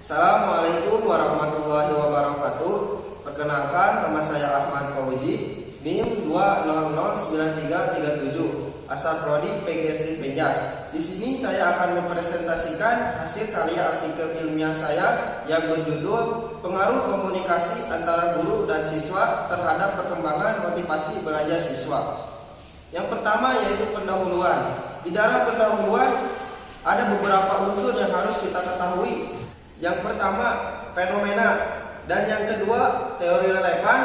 Assalamualaikum warahmatullahi wabarakatuh. Perkenalkan, nama saya Ahmad Fauzi, NIM 2009337, asal prodi PGSD Penjas. Di sini saya akan mempresentasikan hasil karya artikel ilmiah saya yang berjudul Pengaruh Komunikasi Antara Guru dan Siswa Terhadap Perkembangan Motivasi Belajar Siswa. Yang pertama yaitu pendahuluan. Di dalam pendahuluan ada beberapa unsur yang harus kita ketahui. Yang pertama, fenomena, dan yang kedua, teori relevan.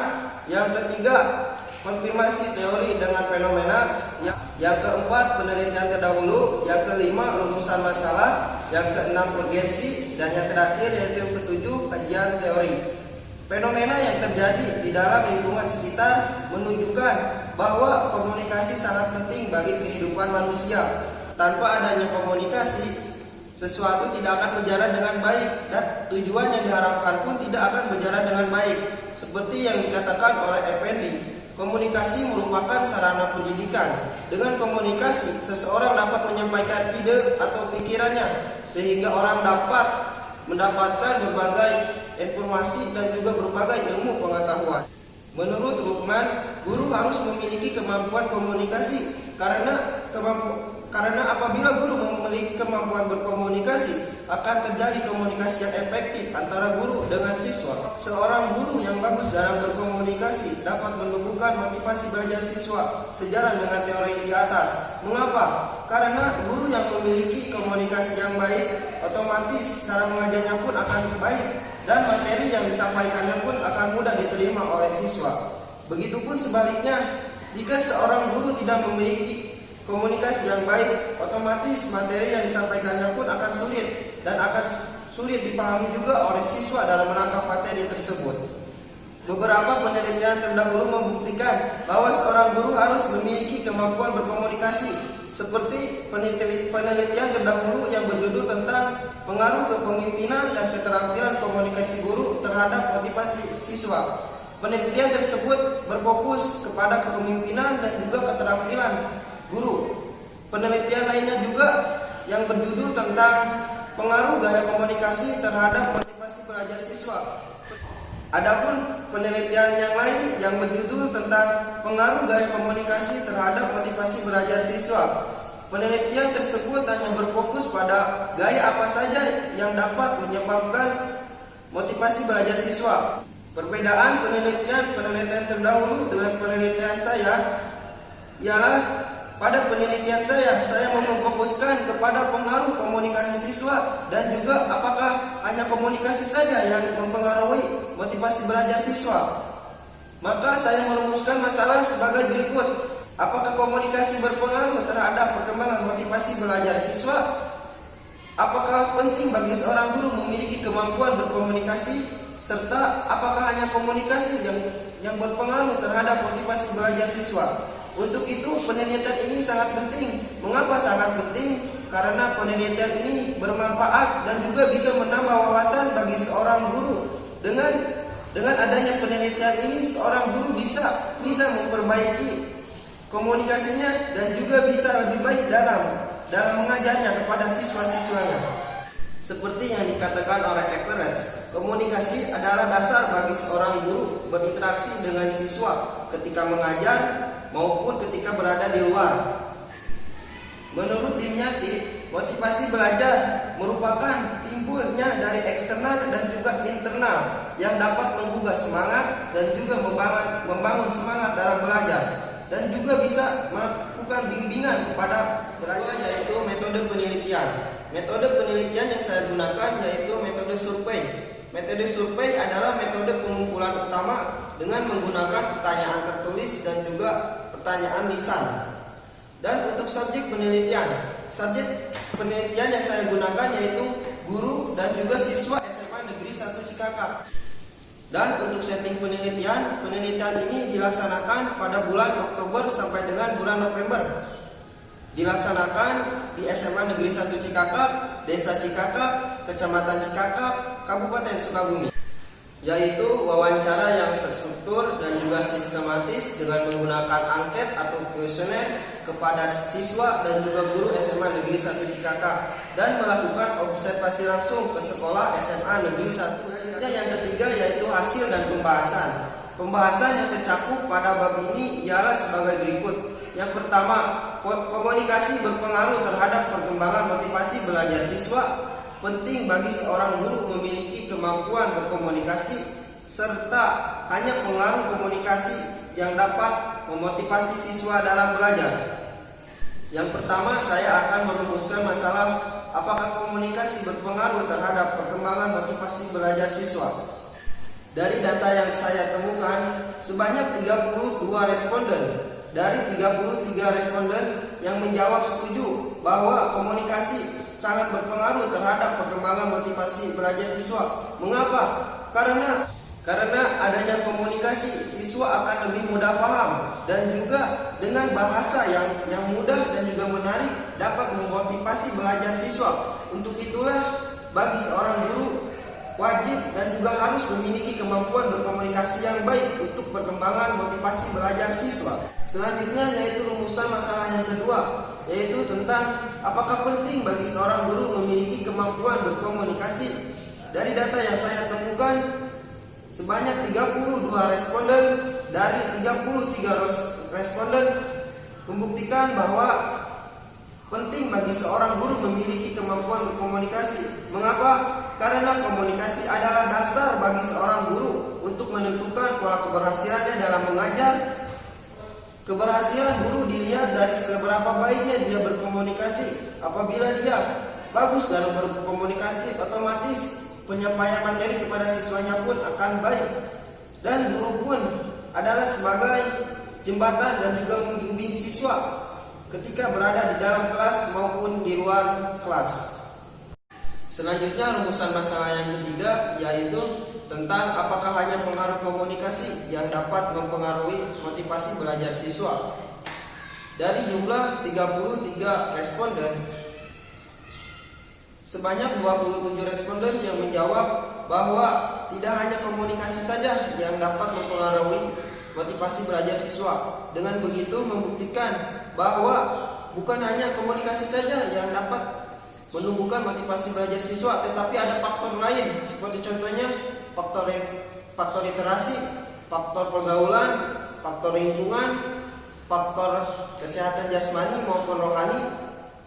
Yang ketiga, konfirmasi teori dengan fenomena. Yang keempat, penelitian terdahulu. Yang kelima, rumusan masalah. Yang keenam, urgensi. Dan yang terakhir yaitu yang ketujuh, kajian teori. Fenomena yang terjadi di dalam lingkungan sekitar menunjukkan bahwa komunikasi sangat penting bagi kehidupan manusia. Tanpa adanya komunikasi, sesuatu tidak akan berjalan dengan baik, dan tujuan yang diharapkan pun tidak akan berjalan dengan baik. Seperti yang dikatakan oleh Effendi, komunikasi merupakan sarana pendidikan. Dengan komunikasi, seseorang dapat menyampaikan ide atau pikirannya, sehingga orang dapat mendapatkan berbagai informasi dan juga berbagai ilmu pengetahuan. Menurut Luqman, guru harus memiliki kemampuan komunikasi karena apabila guru memiliki kemampuan berkomunikasi, akan terjadi komunikasi yang efektif antara guru dengan siswa. Seorang guru yang bagus dalam berkomunikasi dapat menumbuhkan motivasi belajar siswa sejalan dengan teori di atas. Mengapa? Karena guru yang memiliki komunikasi yang baik, otomatis cara mengajarnya pun akan baik, dan materi yang disampaikannya pun akan mudah diterima oleh siswa. Begitupun sebaliknya, jika seorang guru tidak memiliki komunikasi yang baik, otomatis materi yang disampaikannya pun akan sulit, dan akan sulit dipahami juga oleh siswa dalam menangkap materi tersebut. Beberapa penelitian terdahulu membuktikan bahwa seorang guru harus memiliki kemampuan berkomunikasi, seperti penelitian terdahulu yang berjudul tentang pengaruh kepemimpinan dan keterampilan komunikasi guru terhadap motivasi siswa. Penelitian tersebut berfokus kepada kepemimpinan dan juga keterampilan guru. Penelitian lainnya juga yang berjudul tentang pengaruh gaya komunikasi terhadap motivasi belajar siswa. Adapun penelitian yang lain yang berjudul tentang pengaruh gaya komunikasi terhadap motivasi belajar siswa. Penelitian tersebut hanya berfokus pada gaya apa saja yang dapat menyebabkan motivasi belajar siswa. Perbedaan penelitian terdahulu dengan penelitian saya ialah pada penelitian saya memfokuskan kepada pengaruh komunikasi siswa, dan juga apakah hanya komunikasi saja yang mempengaruhi motivasi belajar siswa. Maka saya merumuskan masalah sebagai berikut. Apakah komunikasi berpengaruh terhadap perkembangan motivasi belajar siswa? Apakah penting bagi seorang guru memiliki kemampuan berkomunikasi? Serta apakah hanya komunikasi yang berpengaruh terhadap motivasi belajar siswa? Untuk itu penelitian ini sangat penting. Mengapa sangat penting? Karena penelitian ini bermanfaat dan juga bisa menambah wawasan bagi seorang guru. Dengan adanya penelitian ini, seorang guru bisa memperbaiki komunikasinya dan juga bisa lebih baik dalam mengajarnya kepada siswa-siswanya. Seperti yang dikatakan oleh Everett, komunikasi adalah dasar bagi seorang guru berinteraksi dengan siswa ketika mengajar maupun ketika berada di luar. Menurut Dimyati, motivasi belajar merupakan timbulnya dari eksternal dan juga internal yang dapat menggugah semangat dan juga membangun semangat dalam belajar, dan juga bisa melakukan bimbingan kepada pelajar, yaitu metode penelitian. Metode penelitian yang saya gunakan yaitu metode survei. Metode survei adalah metode pengumpulan utama dengan menggunakan pertanyaan tertulis dan juga pertanyaan lisan. Dan untuk subjek penelitian yang saya gunakan yaitu guru dan juga siswa SMA Negeri 1 Cikakak. Dan untuk setting penelitian ini dilaksanakan pada bulan Oktober sampai dengan bulan November. Dilaksanakan di SMA Negeri 1 Cikakak, Desa Cikakak, Kecamatan Cikakak, Kabupaten Sukabumi. yaitu wawancara yang terstruktur dan juga sistematis dengan menggunakan angket atau kuesioner kepada siswa dan juga guru SMA Negeri 1 Cikakak dan melakukan observasi langsung ke sekolah SMA Negeri 1. Yang ketiga yaitu hasil dan pembahasan. Pembahasan yang tercakup pada bab ini ialah sebagai berikut. Yang pertama, komunikasi berpengaruh terhadap perkembangan motivasi belajar siswa. Penting bagi seorang guru memiliki kemampuan berkomunikasi serta hanya pengaruh komunikasi yang dapat memotivasi siswa dalam belajar. Yang pertama, saya akan merumuskan masalah apakah komunikasi berpengaruh terhadap perkembangan motivasi belajar siswa. Dari data yang saya temukan, sebanyak 32 responden dari 33 responden yang menjawab setuju bahwa komunikasi sangat berpengaruh terhadap perkembangan motivasi belajar siswa. Mengapa? Karena adanya komunikasi, siswa akan lebih mudah paham dan juga dengan bahasa yang mudah dan juga menarik dapat memotivasi belajar siswa. Untuk itulah bagi seorang guru wajib dan juga harus memiliki kemampuan berkomunikasi yang baik untuk perkembangan motivasi belajar siswa. Selanjutnya yaitu rumusan masalah yang kedua, yaitu tentang apakah penting bagi seorang guru memiliki kemampuan berkomunikasi. Dari data yang saya temukan, sebanyak 32 responden dari 33 responden membuktikan bahwa penting bagi seorang guru memiliki kemampuan berkomunikasi. Mengapa? Karena komunikasi adalah dasar bagi seorang guru untuk menentukan pola keberhasilannya dalam mengajar. Keberhasilan guru dilihat dari seberapa baiknya dia berkomunikasi. Apabila dia bagus dalam berkomunikasi, otomatis penyampaian materi kepada siswanya pun akan baik. Dan guru pun adalah sebagai jembatan dan juga membimbing siswa ketika berada di dalam kelas maupun di luar kelas. Selanjutnya rumusan masalah yang ketiga yaitu tentang apakah hanya pengaruh komunikasi yang dapat mempengaruhi motivasi belajar siswa. Dari jumlah 33 responden, sebanyak 27 responden yang menjawab bahwa tidak hanya komunikasi saja yang dapat mempengaruhi motivasi belajar siswa. Dengan begitu membuktikan bahwa bukan hanya komunikasi saja yang dapat menumbuhkan motivasi belajar siswa, tetapi ada faktor lain seperti contohnya faktor literasi, faktor pergaulan, faktor lingkungan, faktor kesehatan jasmani maupun rohani,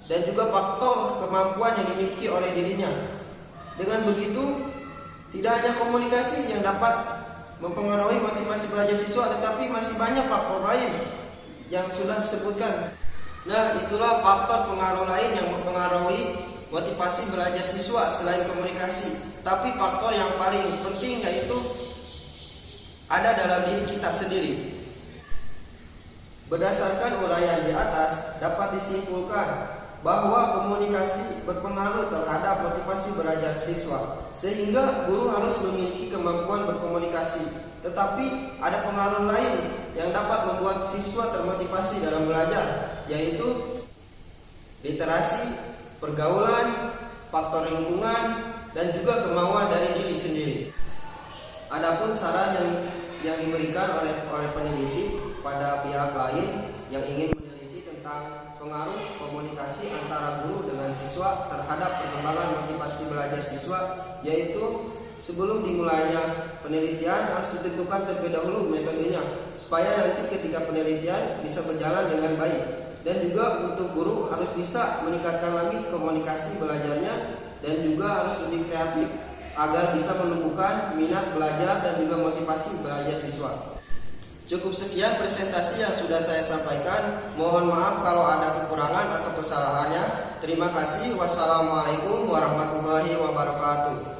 dan juga faktor kemampuan yang dimiliki oleh dirinya. Dengan begitu, tidak hanya komunikasi yang dapat mempengaruhi motivasi belajar siswa, tetapi masih banyak faktor lain yang sudah disebutkan. Nah, itulah faktor pengaruh lain yang mempengaruhi motivasi belajar siswa selain komunikasi. Tapi faktor yang paling penting yaitu ada dalam diri kita sendiri. Berdasarkan uraian di atas, dapat disimpulkan bahwa komunikasi berpengaruh terhadap motivasi belajar siswa, sehingga guru harus memiliki kemampuan berkomunikasi. Tetapi ada pengaruh lain yang dapat membuat siswa termotivasi dalam belajar, yaitu literasi, pergaulan, faktor lingkungan, dan juga kemauan dari diri sendiri. Adapun saran yang diberikan oleh peneliti pada pihak lain yang ingin meneliti tentang pengaruh komunikasi antara guru dengan siswa terhadap perkembangan motivasi belajar siswa, yaitu sebelum dimulainya penelitian harus ditentukan terlebih dahulu metodenya supaya nanti ketika penelitian bisa berjalan dengan baik. Dan juga untuk guru harus bisa meningkatkan lagi komunikasi belajarnya dan juga harus lebih kreatif agar bisa menumbuhkan minat belajar dan juga motivasi belajar siswa. Cukup sekian presentasi yang sudah saya sampaikan. Mohon maaf kalau ada kekurangan atau kesalahannya. Terima kasih. Wassalamualaikum warahmatullahi wabarakatuh.